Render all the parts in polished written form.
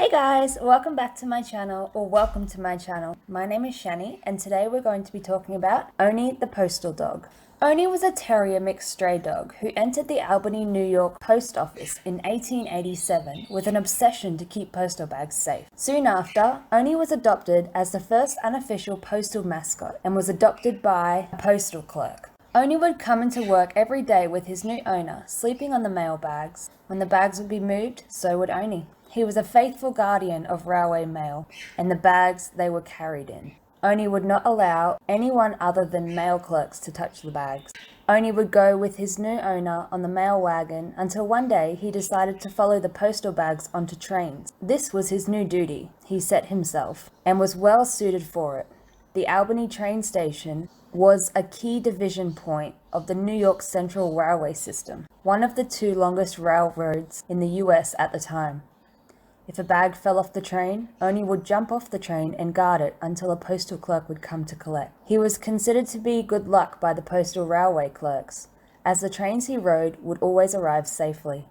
Hey guys, welcome back to my channel, or welcome to my channel. My name is Shannie, and today we're going to be talking about Owney the postal dog. Owney was a terrier mixed stray dog who entered the Albany, New York post office in 1887 with an obsession to keep postal bags safe. Soon after, Owney was adopted as the first unofficial postal mascot and was adopted by a postal clerk. Owney would come into work every day with his new owner, sleeping on the mail bags. When the bags would be moved, so would Owney. He was a faithful guardian of railway mail and the bags they were carried in. Owney would not allow anyone other than mail clerks to touch the bags. Owney would go with his new owner on the mail wagon until one day he decided to follow the postal bags onto trains. This was his new duty, he set himself, and was well suited for it. The Albany train station was a key division point of the New York Central Railway system, one of the two longest railroads in the US at the time. If a bag fell off the train, Owney would jump off the train and guard it until a postal clerk would come to collect. He was considered to be good luck by the postal railway clerks, as the trains he rode would always arrive safely.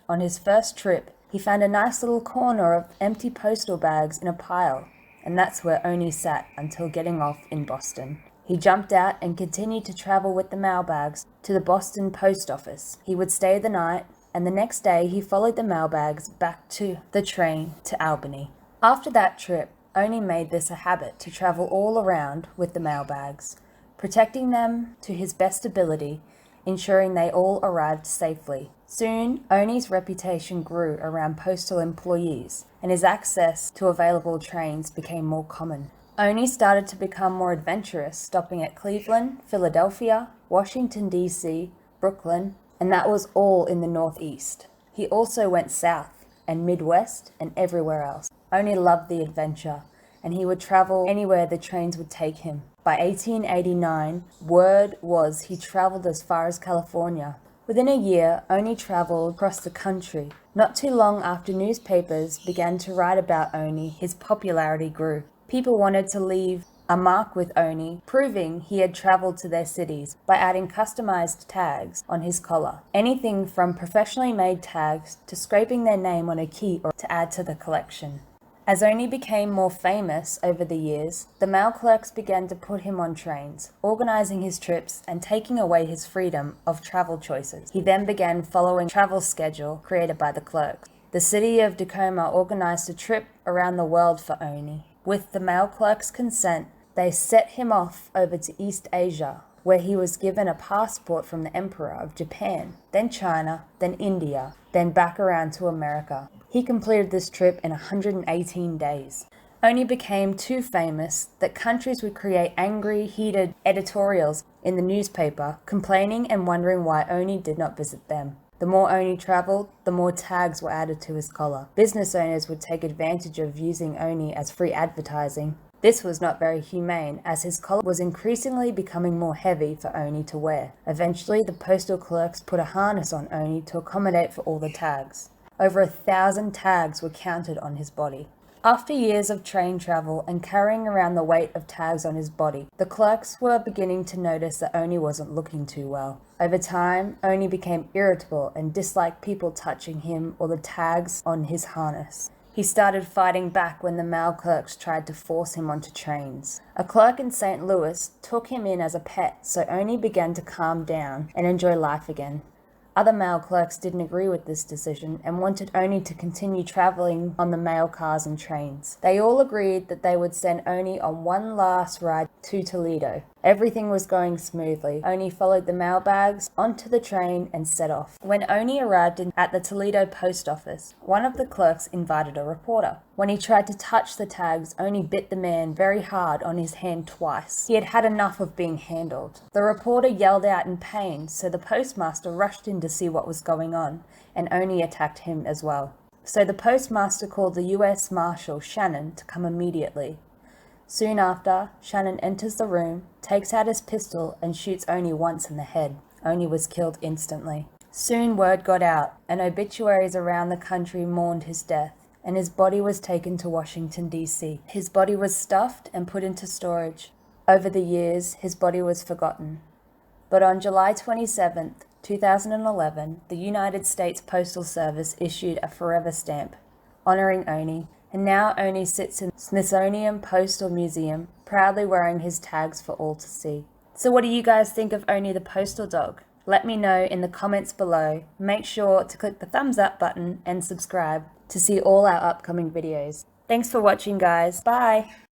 On his first trip, he found a nice little corner of empty postal bags in a pile, and that's where Owney sat until getting off in Boston. He jumped out and continued to travel with the mail bags to the Boston post office. He would stay the night, and the next day he followed the mailbags back to the train to Albany. After that trip, Owney made this a habit to travel all around with the mailbags, protecting them to his best ability, ensuring they all arrived safely. Soon, Owney's reputation grew around postal employees, and his access to available trains became more common. Owney started to become more adventurous, stopping at Cleveland, Philadelphia, Washington, D.C., Brooklyn, and that was all in the Northeast. He also went south and Midwest and everywhere else. Owney loved the adventure, and he would travel anywhere the trains would take him. By 1889, word was he traveled as far as California. Within a year, Owney traveled across the country. Not too long after newspapers began to write about Owney, his popularity grew. People wanted to leave a mark with Owney, proving he had traveled to their cities by adding customized tags on his collar. Anything from professionally made tags to scraping their name on a key or to add to the collection. As Owney became more famous over the years, the mail clerks began to put him on trains, organizing his trips and taking away his freedom of travel choices. He then began following a travel schedule created by the clerks. The city of Tacoma organized a trip around the world for Owney. With the mail clerk's consent, they set him off over to East Asia, where he was given a passport from the Emperor of Japan, then China, then India, then back around to America. He completed this trip in 118 days. Owney became too famous that countries would create angry, heated editorials in the newspaper, complaining and wondering why Owney did not visit them. The more Owney traveled, the more tags were added to his collar. Business owners would take advantage of using Owney as free advertising. This was not very humane, as his collar was increasingly becoming more heavy for Owney to wear. Eventually, the postal clerks put a harness on Owney to accommodate for all the tags. Over 1,000 tags were counted on his body. After years of train travel and carrying around the weight of tags on his body, the clerks were beginning to notice that Owney wasn't looking too well. Over time, Owney became irritable and disliked people touching him or the tags on his harness. He started fighting back when the mail clerks tried to force him onto trains. A clerk in St. Louis took him in as a pet, so Owney began to calm down and enjoy life again. Other mail clerks didn't agree with this decision and wanted Owney to continue traveling on the mail cars and trains. They all agreed that they would send Owney on one last ride to Toledo. Everything was going smoothly. Owney followed the mail bags onto the train and set off. When Owney arrived at the Toledo post office, one of the clerks invited a reporter. When he tried to touch the tags, Owney bit the man very hard on his hand twice. He had had enough of being handled. The reporter yelled out in pain, so the postmaster rushed in to see what was going on, and Owney attacked him as well. So the postmaster called the U.S. Marshal, Shannon, to come immediately. Soon after, Shannon enters the room, takes out his pistol, and shoots Owney once in the head. Owney was killed instantly. Soon word got out, and obituaries around the country mourned his death, and his body was taken to Washington, D.C. His body was stuffed and put into storage. Over the years, his body was forgotten. But on July 27th, 2011, the United States Postal Service issued a forever stamp honoring Owney. And now Owney sits in Smithsonian Postal Museum, proudly wearing his tags for all to see. So what do you guys think of Owney the postal dog? Let me know in the comments below. Make sure to click the thumbs up button and subscribe to see all our upcoming videos. Thanks for watching, guys. Bye!